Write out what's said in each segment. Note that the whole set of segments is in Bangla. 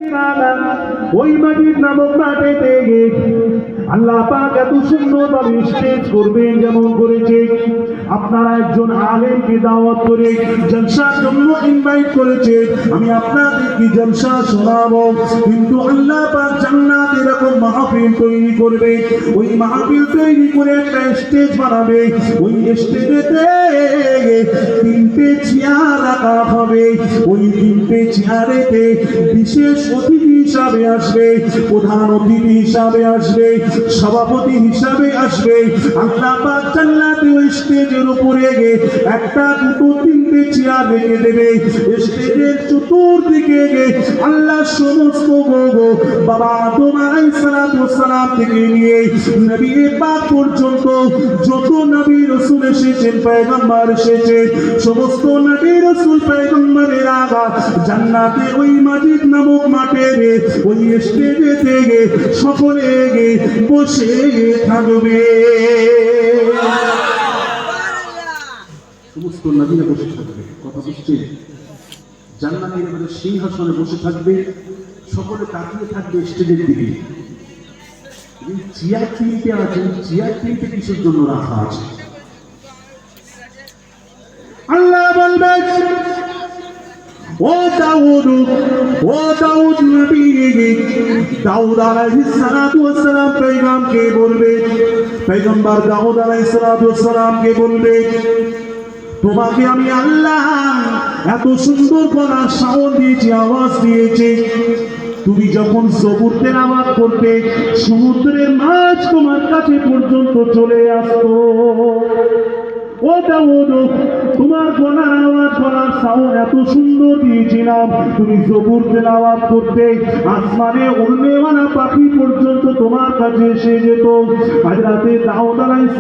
ওই মাটির নামক মাটিতে আল্লাহ পাক এত সুন্দরভাবে স্টেজ করবেন যেমন করেছে। আপনারা একজন আলেমকে দাওয়াত করে জলসার জন্য ইনভাইট করেছে, আমি আপনাদেরকে জলসা শোনাবো, কিন্তু আল্লাহ পাক জান্নাতে এরকম মাহফিল তৈরি করবে। ওই মাহফিল তৈরি করে একটা স্টেজ বানাবে, ওই স্টেজেতে তিনটে চেয়ার রাখা হবে। ওই তিনটে চেয়ারেতে বিশেষ অতিথি হিসাবে আসবে, প্রধান অতিথি হিসাবে আসবে, সভাপতি হিসাবে আসবে। আল্লাহ পাক জান্নাতে ওই স্টেজের উপরে একটা দুটো তিনটে চেয়ার রেখে দেবে। স্টেজের চতুর্দিকে আল্লাহ সমস্ত বাবা আদম আলাইহিস সালাম থেকে নিয়ে নবী পাক পর্যন্ত যত নবী রাসূল এসেছেন, পয়গম্বর এসেছে, সমস্ত নবী রাসূল পয়গম্বরের আগা জান্নাতে ওই মাটির নামক মাঠের ওই স্টেজে থেকে সকলে বসে থাকবে। সমস্ত নবীরা বসে থাকবে, কথা বুঝছে? জান্নাতের মধ্যে সিংহাসনে বসে থাকবে, সকলে তাকিয়ে থাকবে স্টেজের দিকে। চেয়ার তিনটে আছে, চেয়ার তিনটে কিসের জন্য রাখা আছে? আল্লাহ বলবেন, ও দাউদ নবী, দাউদ আলাইহিস সালাতু ওয়াস সালাম পয়গম্বরকে বলবে, পয়গম্বর দাউদ আলাইহিস সালাতু ওয়াস সালামকে বলবে, তোমাকে আমি আল্লাহ এত সুন্দর গলার সাউন্ড দিয়েছি, আওয়াজ দিয়েছি, তুমি যখন জবুর তেলাওয়াত করতে সমুদ্রের মাছ তোমার কাছে পর্যন্ত চলে আসতো। ও দাউদ, তোমার গলার আওয়াজ, গলার সাউন্ড এত সুন্দর দিয়েছিলাম, তুমি জবুর তেলাওয়াত করতে আসমানে উড়নেওয়ালা পাখি পর্যন্ত তোমার কাছে এসে যেত। হযরতে দাউদ আলাইহিস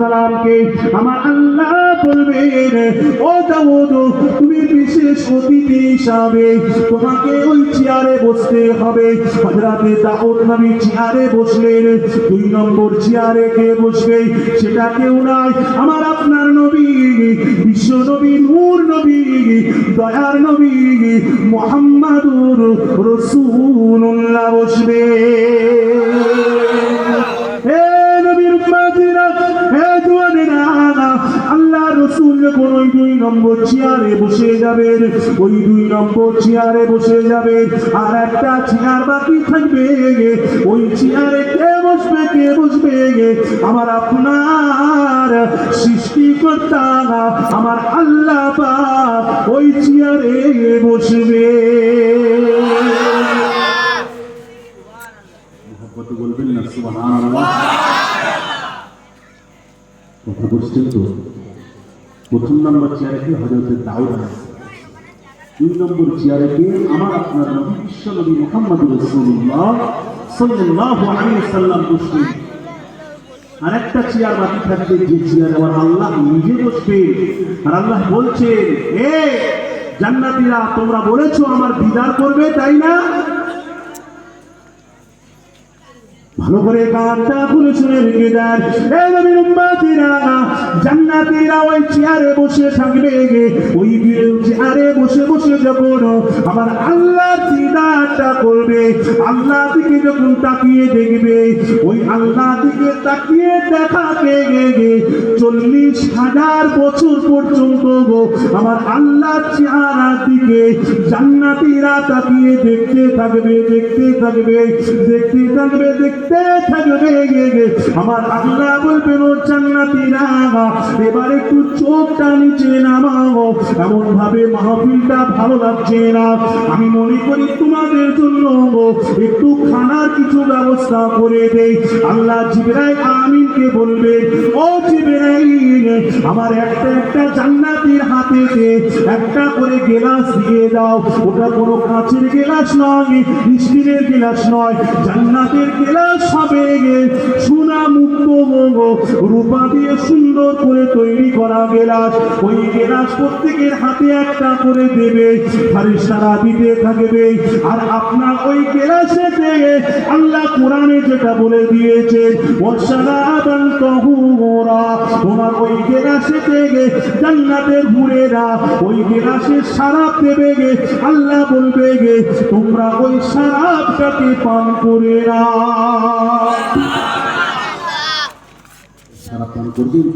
সালামকে আমার আল্লাহ বলবেন, ও দাউদ, তুমি বিশেষ অতিথি হিসাবে তোমাকে ওই চেয়ারে বসতে হবে। হযরতে দাউদ নবী চেয়ারে বসলেন। 2 নম্বর চেয়ারে কে বসবে? সেটা কেউ নয়, আমার আপনার নবী, বিশ্ব নবী, নূর নবী, দয়ার নবী মুহাম্মাদুর রাসূলুল্লাহ বসবে। হে নবীর উম্মতিরা, হে জওয়ানেরা, আল্লাহ রাসূল যখন ওই 2 নম্বর চেয়ারে বসে যাবেন, ওই 2 নম্বর চেয়ারে বসে যাবেন, আর একটা চেয়ার বাকি থাকবে। ওই চেয়ারে কে বসবে? কে বসবে? আমার আপনার সৃষ্টিকর্তা আমার আল্লাহ পাক ওই চেয়ারে বসবে। মুহাব্বতে বলবেন না সুবহানাল্লাহ? কথা বুঝছেন তো? 1 নম্বর চেয়ারে কে? হযরত দাউদ আলাইহিস সালাম। 2 নম্বর চেয়ারে কে? আমার আপনার নবী, বিশ্ব নবী মুহাম্মদুর রাসূলুল্লাহ সাল্লাল্লাহু আলাইহি ওয়াসাল্লাম বসবেন। আর একটা চেয়ার বাকি থাকবে, যে চেয়ারে আমার আল্লাহ নিজে বসবে। আর আল্লাহ বলছেন, এ জান্নাতীরা, তোমরা বলেছো আমার দিদার করবে, তাই না? ভালো করে কানটা খুলে শুনে রেখে দেন। এই নবীর উম্মতিরা, জান্নাতীরা ওই চেয়ারে বসে থাকবে। ওই চেয়ারে বসে বসে যখন আমার আল্লাহ দিদারটা করবে, আল্লাহ দিকে যখন তাকিয়ে দেখবে, ওই আল্লাহ দিকে তাকিয়ে দেখাকে 40,000 বছর পর্যন্ত আমার আল্লাহ চেহারার দিকে জান্নাতীরা তাকিয়ে দেখতে থাকবে, দেখতে থাকবে, দেখতে থাকবে, দেখতে থাকবে। আমার আল্লাহ বলবেন, ও জান্নাতীরা, এবার একটু চোখটা নিচে নামাও, এমন ভাবে মাহফিলটা ভালো লাগছে না, আমি মনে করি তোমাদের জন্য একটু খানার কিছু ব্যবস্থা করে দেই। আল্লাহ জিবরাইল আমিনকে বলবে, ও জিবরাইল, আমার একটা জান্নাতীর হাতেতে একটা করে গেলাস দিয়ে দাও। ওটা কোনো কাঁচের গেলাস নয়, স্টিলের গেলাস নয়, জান্নাতের গেলাস হবে সোনা মুক্ত রূপা দিয়ে সুন্দর করে তৈরি করা গেলাস। ওই গেলাস প্রত্যেকের হাতে একটা করে দেবে, ফেরেশতারা দিতে থাকবে। আর আপনার আপনার ওই গেলাসে থেকে আল্লাহ কোরআনে যেটা বলে দিয়েছে ওয়াশরাবান তাহুরা, তোমার ওই গেলাসে থেকে জান্নাতের হুরেরা ওই গেলাসে শরাব দেবে গে, আল্লাহ বলবে গে তোমরা ওই শরাবটাকে পান করে নাও। শরাব পান করবেন।